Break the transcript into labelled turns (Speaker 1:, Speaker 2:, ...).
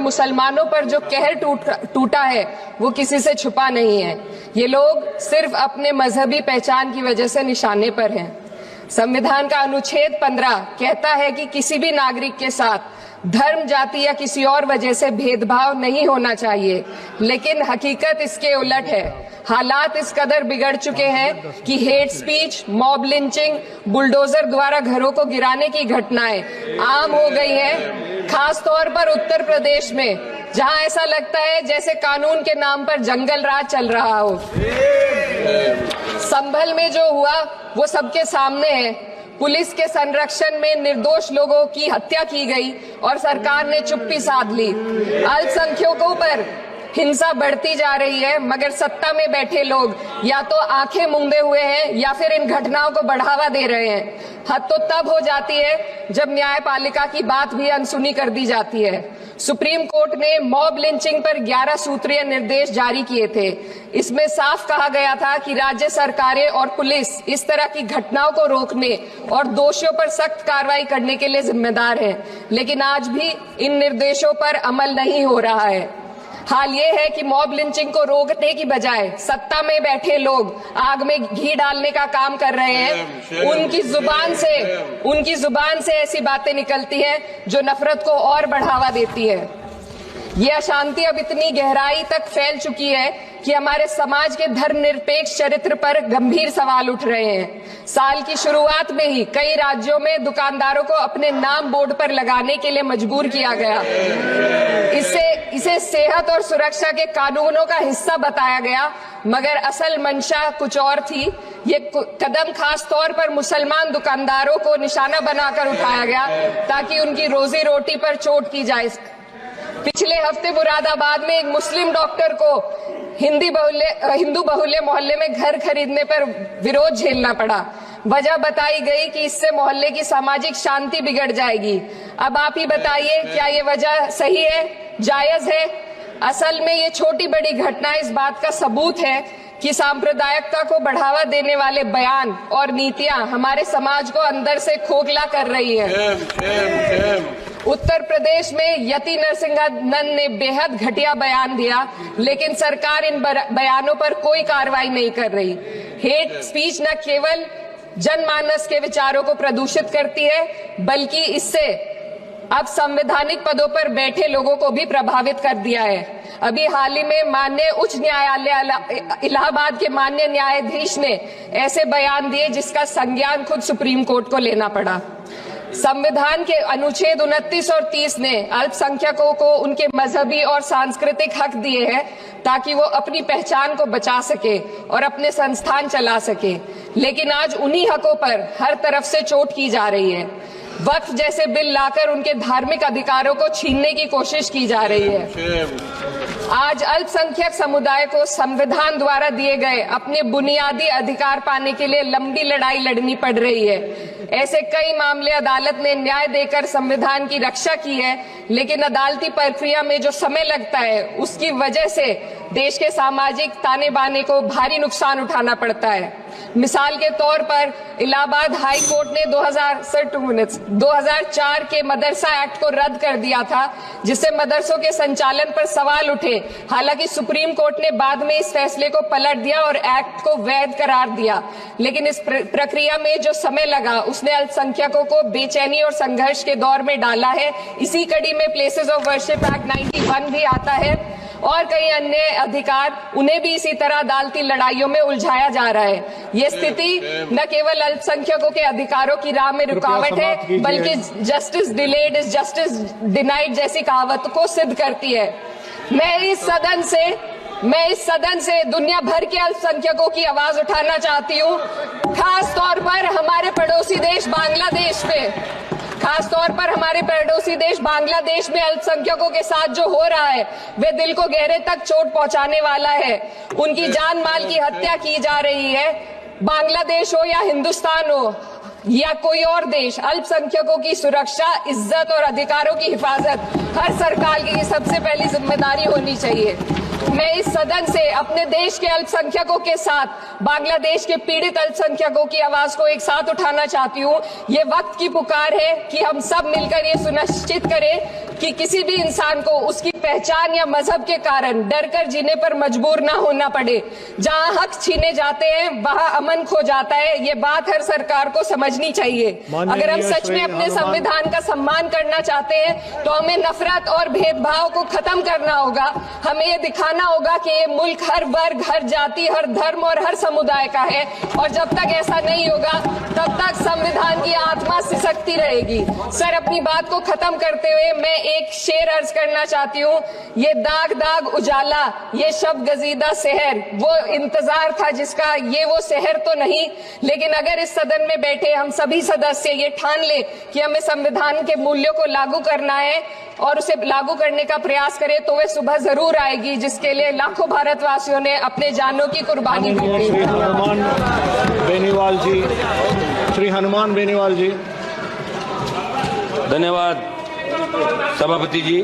Speaker 1: मुसलमानों पर जो कहर टूटा है वो किसी से छुपा नहीं है। ये लोग सिर्फ अपने मजहबी पहचान की वजह से निशाने पर हैं। संविधान का अनुच्छेद 15 कहता है कि किसी भी नागरिक के साथ धर्म, जाति या किसी और वजह से भेदभाव नहीं होना चाहिए, लेकिन हकीकत इसके उलट है। हालात इस कदर बिगड़ चुके हैं कि hate speech, mob lynching, bulldozer द्वारा घरों को गिराने की घटनाएं आम हो गई हैं, खास तौर पर उत्तर प्रदेश में, जहां ऐसा लगता है जैसे कानून के नाम पर जंगल राज चल रहा हो। संभल में जो हुआ वो सबके सामने है। पुलिस के संरक्षण में निर्दोष लोगों की हत्या की गई और सरकार ने चुप्पी साध ली। अल्पसंख्यकों पर हिंसा बढ़ती जा रही है, मगर सत्ता में बैठे लोग या तो आंखें मूंदे हुए हैं या फिर इन घटनाओं को बढ़ावा दे रहे हैं। हद तो तब हो जाती है जब न्यायपालिका की बात भी अनसुनी कर दी जाती है। सुप्रीम कोर्ट ने मॉब लिंचिंग पर 11 सूत्रीय निर्देश जारी किए थे। इसमें साफ कहा गया था कि राज्य सरकारें और पुलिस इस तरह की घटनाओं को रोकने और दोषियों पर सख्त कार्रवाई करने के लिए जिम्मेदार है, लेकिन आज भी इन निर्देशों पर अमल नहीं हो रहा है। हाल ये है कि मॉब लिंचिंग को रोकने की बजाय सत्ता में बैठे लोग आग में घी डालने का काम कर रहे हैं। उनकी जुबान से ऐसी बातें निकलती हैं जो नफरत को और बढ़ावा देती है। ये अशांति अब इतनी गहराई तक फैल चुकी है कि हमारे समाज के धर्मनिरपेक्ष चरित्र पर गंभीर सवाल उठ रहे हैं। साल की शुरुआत में ही कई राज्यों में दुकानदारों को अपने नाम बोर्ड पर लगाने के लिए मजबूर किया गया। इसे सेहत और सुरक्षा के कानूनों का हिस्सा बताया गया, मगर असल मंशा कुछ और थी। ये कदम खास तौर पर मुसलमान दुकानदारों को निशाना बनाकर उठाया गया ताकि उनकी रोजी रोटी पर चोट की जाए। पिछले हफ्ते मुरादाबाद में एक मुस्लिम डॉक्टर को हिंदू बहुल्य मोहल्ले में घर खरीदने पर विरोध झेलना पड़ा। वजह बताई गई कि इससे मोहल्ले की सामाजिक शांति बिगड़ जाएगी। अब आप ही बताइए, क्या ये वजह सही है, जायज है? असल में ये छोटी बड़ी घटना इस बात का सबूत है कि सांप्रदायिकता को बढ़ावा देने वाले बयान और नीतियां हमारे समाज को अंदर से खोखला कर रही है। उत्तर प्रदेश में यति नरसिंहानंद ने बेहद घटिया बयान दिया, लेकिन सरकार इन बयानों पर कोई कार्रवाई नहीं कर रही। हेट स्पीच न केवल जनमानस के विचारों को प्रदूषित करती है, बल्कि इससे अब संवैधानिक पदों पर बैठे लोगों को भी प्रभावित कर दिया है। अभी हाल ही में माननीय उच्च न्यायालय इलाहाबाद के माननीय न्यायाधीश ने ऐसे बयान दिए जिसका संज्ञान खुद सुप्रीम कोर्ट को लेना पड़ा। संविधान के अनुच्छेद 29 और 30 ने अल्पसंख्यकों को उनके मजहबी और सांस्कृतिक हक दिए हैं ताकि वो अपनी पहचान को बचा सके और अपने संस्थान चला सके, लेकिन आज उन्हीं हकों पर हर तरफ से चोट की जा रही है। वक्फ जैसे बिल लाकर उनके धार्मिक अधिकारों को छीनने की कोशिश की जा रही है। आज अल्पसंख्यक समुदाय को संविधान द्वारा दिए गए अपने बुनियादी अधिकार पाने के लिए लंबी लड़ाई लड़नी पड़ रही है। ऐसे कई मामले अदालत ने न्याय देकर संविधान की रक्षा की है, लेकिन अदालती प्रक्रिया में जो समय लगता है उसकी वजह से देश के सामाजिक ताने बाने को भारी नुकसान उठाना पड़ता है। मिसाल के तौर पर इलाहाबाद हाई कोर्ट ने 2004 के मदरसा एक्ट को रद्द कर दिया था, जिससे मदरसों के संचालन पर सवाल उठे। हालांकि सुप्रीम कोर्ट ने बाद में इस फैसले को पलट दिया और एक्ट को वैध करार दिया, लेकिन इस प्रक्रिया में जो समय लगा उसने अल्पसंख्यकों को बेचैनी और संघर्ष के दौर में डाला है। इसी कड़ी में प्लेसेस ऑफ वर्शिप एक्ट 91 भी आता है और कई अन्य अधिकार, उन्हें भी इसी तरह अदालती लड़ाइयों में उलझाया जा रहा है। ये स्थिति न केवल अल्पसंख्यकों के अधिकारों की राह में रुकावट है, बल्कि justice delayed is justice denied जैसी कहावत को सिद्ध करती है। मैं इस सदन से दुनिया भर के अल्पसंख्यकों की आवाज उठाना चाहती हूँ, खास तौर पर हमारे पड़ोसी देश बांग्लादेश में अल्पसंख्यकों के साथ जो हो रहा है वे दिल को गहरे तक चोट पहुंचाने वाला है। उनकी जान माल की हत्या की जा रही है। बांग्लादेश हो या हिंदुस्तान हो या कोई और देश, अल्पसंख्यकों की सुरक्षा, इज्जत और अधिकारों की हिफाजत हर सरकार की सबसे पहली जिम्मेदारी होनी चाहिए। मैं इस सदन से अपने देश के अल्पसंख्यकों के साथ बांग्लादेश के पीड़ित अल्पसंख्यकों की आवाज को एक साथ उठाना चाहती हूँ। ये वक्त की पुकार है कि हम सब मिलकर ये सुनिश्चित करें कि किसी भी इंसान को उसकी पहचान या मजहब के कारण डरकर जीने पर मजबूर ना होना पड़े। जहां हक छीने जाते हैं वहां अमन खो जाता है। ये बात हर सरकार को समझनी चाहिए। अगर हम सच में अपने संविधान का सम्मान करना चाहते हैं तो हमें नफरत और भेदभाव को खत्म करना होगा। हमें ये दिखाना होगा कि ये मुल्क हर वर्ग, हर जाति, हर धर्म और हर समुदाय का है, और जब तक ऐसा नहीं होगा तब तक संविधान की आत्मा सिसकती रहेगी। सर, अपनी बात को खत्म करते हुए मैं एक शेर अर्ज करना चाहती हूँ। ये दाग दाग उजाला, ये शब गजीदा शहर, वो इंतजार था जिसका, ये वो शहर तो नहीं। लेकिन अगर इस सदन में बैठे हम सभी सदस्य ये ठान ले कि हमें संविधान के मूल्यों को लागू करना है और उसे लागू करने का प्रयास करें, तो वह सुबह जरूर आएगी जिसके लिए लाखों भारतवासियों ने अपने जानों की कुर्बानी दी थी।
Speaker 2: श्री हनुमान बेनीवाल जी।
Speaker 3: धन्यवाद सभापति जी।